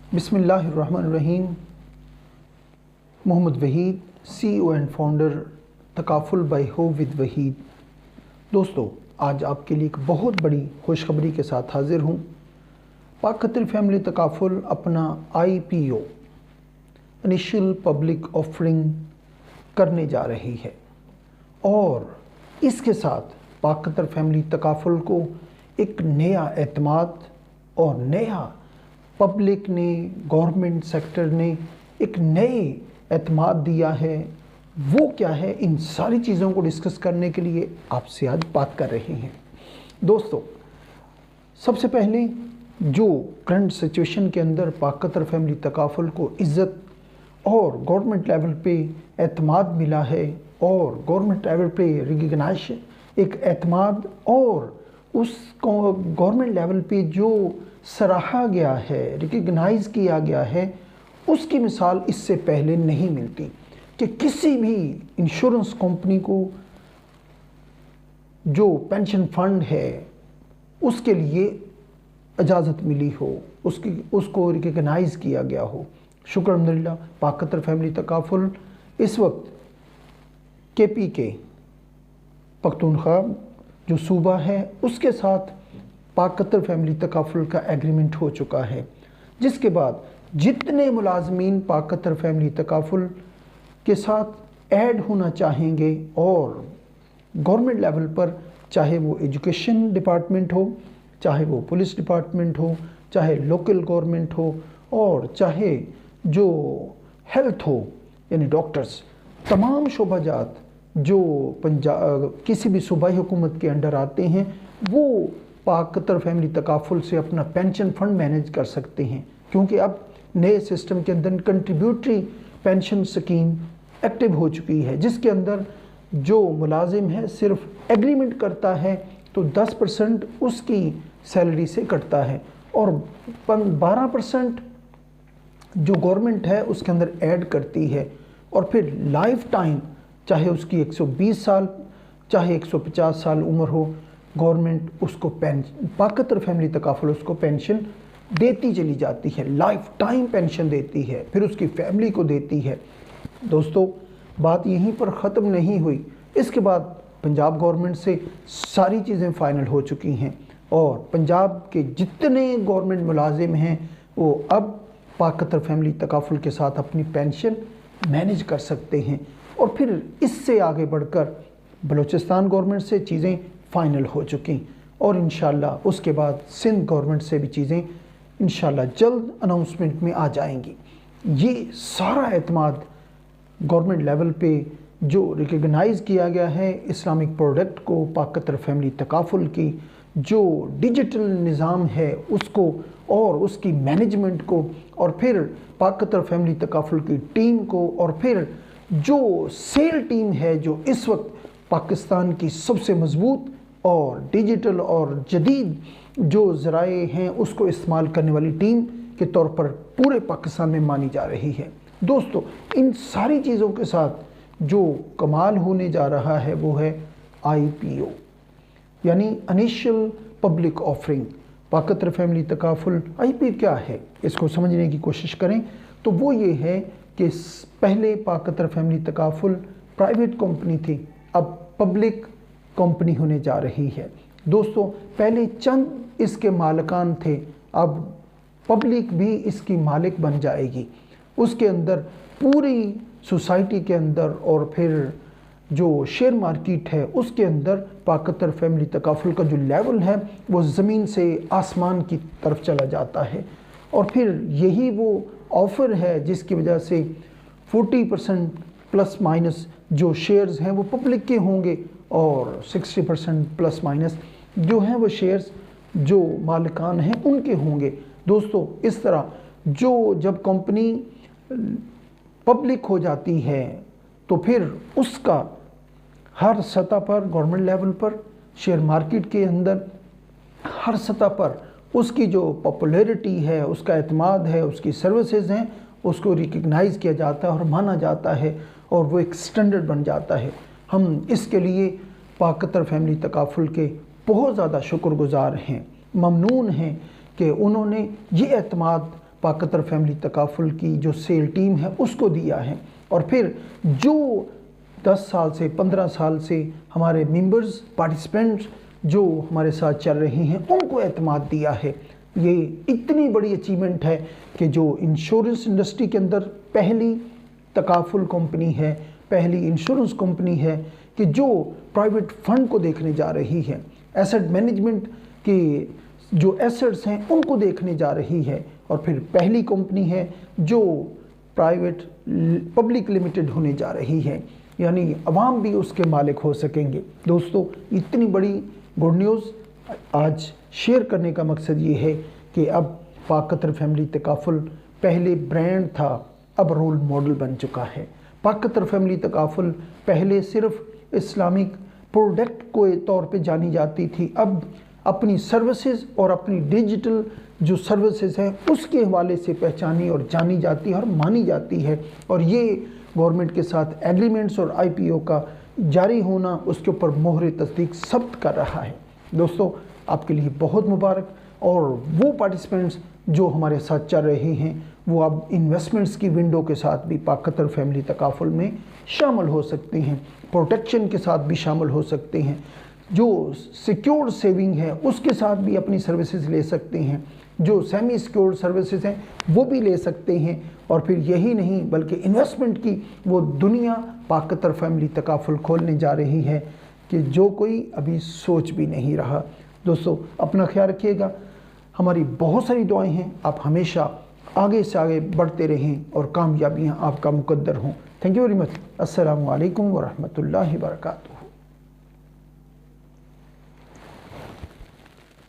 बिस्मिल्लाहिर्रहमानिर्रहीम। Mohammad Waheed, CEO and founder तकाफुल बाय हो विद वहीद। दोस्तों, आज आपके लिए एक बहुत बड़ी खुशखबरी के साथ हाजिर हूँ। पाक कतरी फैमिली तकाफुल अपना IPO इनिशियल पब्लिक ऑफरिंग करने जा रही है और इसके साथ पाक कतर फैमिली तकाफुल को एक नया एतमाद और नया पब्लिक ने, गवर्नमेंट सेक्टर ने एक नए एतमाद दिया है। वो क्या है, इन सारी चीज़ों को डिस्कस करने के लिए आपसे आज बात कर रहे हैं। दोस्तों, सबसे पहले जो करंट सिचुएशन के अंदर पाक कतर फैमिली तकाफुल को इज़्ज़त और गवर्नमेंट लेवल पे एतमाद मिला है और गवर्नमेंट लेवल पे रिकग्नाइज एक एतमाद और उसको गवर्नमेंट लेवल पे जो सराहा गया है, रिकग्नाइज किया गया है, उसकी मिसाल इससे पहले नहीं मिलती कि किसी भी इंश्योरेंस कंपनी को जो पेंशन फंड है उसके लिए इजाज़त मिली हो, उसको रिकग्नाइज किया गया हो। शुक्र अल्हम्दुलिल्लाह, पाक कतर फैमिली तकाफुल इस वक्त KPK पख्तूनख्वा जो सूबा है उसके साथ पाक कतर फैमिली तकाफुल का एग्रीमेंट हो चुका है, जिसके बाद जितने मुलाजमीन पाक कतर फैमिली तकाफुल के साथ ऐड होना चाहेंगे और गवर्नमेंट लेवल पर, चाहे वो एजुकेशन डिपार्टमेंट हो, चाहे वो पुलिस डिपार्टमेंट हो, चाहे लोकल गवर्नमेंट हो और चाहे जो हेल्थ हो यानी डॉक्टर्स, तमाम शोबाजात जो पंजाब किसी भी सूबाई हुकूमत के अंडर आते हैं, वो पाक कतर फैमिली तकाफुल से अपना पेंशन फंड मैनेज कर सकते हैं। क्योंकि अब नए सिस्टम के अंदर कंट्रीब्यूटरी पेंशन स्कीम एक्टिव हो चुकी है, जिसके अंदर जो मुलाजिम है सिर्फ एग्रीमेंट करता है तो 10% उसकी सैलरी से कटता है और 12% जो गवर्नमेंट है उसके अंदर ऐड करती है और फिर लाइफ टाइम, चाहे उसकी 120 साल चाहे 150 साल उम्र हो, गवर्नमेंट उसको पाक कतर फैमिली तकाफुल उसको पेंशन देती चली जाती है, लाइफ टाइम पेंशन देती है, फिर उसकी फैमिली को देती है। दोस्तों, बात यहीं पर ख़त्म नहीं हुई। इसके बाद पंजाब गवर्नमेंट से सारी चीज़ें फ़ाइनल हो चुकी हैं और पंजाब के जितने गवर्नमेंट मुलाजिम हैं वो अब पाक कतर फैमिली तकाफुल के साथ अपनी पेंशन मैनेज कर सकते हैं और फिर इससे आगे बढ़कर बलूचिस्तान गवर्नमेंट से चीज़ें फ़ाइनल हो चुकी और इंशाल्लाह उसके बाद सिंध गवर्नमेंट से भी चीज़ें इंशाल्लाह जल्द अनाउंसमेंट में आ जाएंगी। ये सारा एतमाद गवर्नमेंट लेवल पे जो रिकग्नाइज़ किया गया है इस्लामिक प्रोडक्ट को, पाक कतर फैमिली तकाफुल की जो डिजिटल निज़ाम है उसको और उसकी मैनेजमेंट को और फिर पाक कतर फैमिली तकाफुल की टीम को और फिर जो सेल टीम है जो इस वक्त पाकिस्तान की सबसे मजबूत और डिजिटल और जदीद जो ज़राए हैं उसको इस्तेमाल करने वाली टीम के तौर पर पूरे पाकिस्तान में मानी जा रही है। दोस्तों, इन सारी चीज़ों के साथ जो कमाल होने जा रहा है वो है IPO यानी इनिशियल पब्लिक ऑफरिंग। पाक कतर फैमिली तकाफुल IPO क्या है, इसको समझने की कोशिश करें तो वो ये है कि पहले पाक Qatar family takaful private company थी, अब पब्लिक कंपनी होने जा रही है। दोस्तों, पहले चंद इसके मालिकान थे, अब पब्लिक भी इसकी मालिक बन जाएगी। उसके अंदर पूरी सोसाइटी के अंदर और फिर जो शेयर मार्केट है उसके अंदर पाक कतर फैमिली तकाफुल का जो लेवल है वो ज़मीन से आसमान की तरफ चला जाता है और फिर यही वो ऑफ़र है जिसकी वजह से 40% प्लस माइनस जो शेयर्स हैं वो पब्लिक के होंगे और 60% प्लस माइनस जो हैं वो शेयर्स जो मालिकान हैं उनके होंगे। दोस्तों, इस तरह जो जब कंपनी पब्लिक हो जाती है तो फिर उसका हर सतह पर, गवर्नमेंट लेवल पर, शेयर मार्केट के अंदर हर सतह पर उसकी जो पॉपुलैरिटी है, उसका एतमाद है, उसकी सर्विसेज हैं, उसको रिकग्नाइज़ किया जाता है और माना जाता है और वो एक स्टैंडर्ड बन जाता है। हम इसके लिए पाक कतर फैमिली तकाफुल के बहुत ज़्यादा शुक्रगुज़ार हैं, ममनून हैं कि उन्होंने ये एतमाद पाकतर फैमिली तकाफुल की जो सेल टीम है उसको दिया है, और फिर जो 10 साल से 15 साल से हमारे मेंबर्स पार्टिसिपेंट्स जो हमारे साथ चल रहे हैं उनको एतमाद दिया है। ये इतनी बड़ी अचीवमेंट है कि जो इंश्योरेंस इंडस्ट्री के अंदर पहली तकाफुल कंपनी है, पहली इंश्योरेंस कंपनी है कि जो प्राइवेट फंड को देखने जा रही है, एसेट मैनेजमेंट के जो एसेट्स हैं उनको देखने जा रही है, और फिर पहली कंपनी है जो प्राइवेट पब्लिक लिमिटेड होने जा रही है, यानी अवाम भी उसके मालिक हो सकेंगे। दोस्तों, इतनी बड़ी गुड न्यूज़ आज शेयर करने का मकसद ये है कि अब पाकतर फैमिली तकाफुल पहले ब्रांड था, अब रोल मॉडल बन चुका है। पाकतर फैमिली तकाफुल पहले सिर्फ इस्लामिक प्रोडक्ट को तौर पे जानी जाती थी, अब अपनी सर्विसेज और अपनी डिजिटल जो सर्विसेज हैं उसके हवाले से पहचानी और जानी जाती है और मानी जाती है। और ये गवर्नमेंट के साथ एग्रीमेंट्स और IPO का जारी होना, उसके ऊपर मोहर तस्दीक सब्त कर रहा है। दोस्तों, आपके लिए बहुत मुबारक। और वो पार्टिसिपेंट्स जो हमारे साथ चल रहे हैं वो अब इन्वेस्टमेंट्स की विंडो के साथ भी पाकतर फैमिली तकाफुल में शामिल हो सकते हैं, प्रोटेक्शन के साथ भी शामिल हो सकते हैं, जो सिक्योर्ड सेविंग है उसके साथ भी अपनी सर्विसेज ले सकते हैं, जो सेमी सिक्योर्ड सर्विसेज हैं वो भी ले सकते हैं। और फिर यही नहीं बल्कि इन्वेस्टमेंट की वो दुनिया पाकतर फैमिली तकाफुल खोलने जा रही है कि जो कोई अभी सोच भी नहीं रहा। दोस्तों, अपना ख्याल रखिएगा, हमारी बहुत सारी दुआएं हैं, आप हमेशा आगे से आगे बढ़ते रहें और कामयाबियां आपका मुकद्दर हों। Thank you very much. अस्सलामु अलैकुम व रहमतुल्लाहि व बरकातुहू।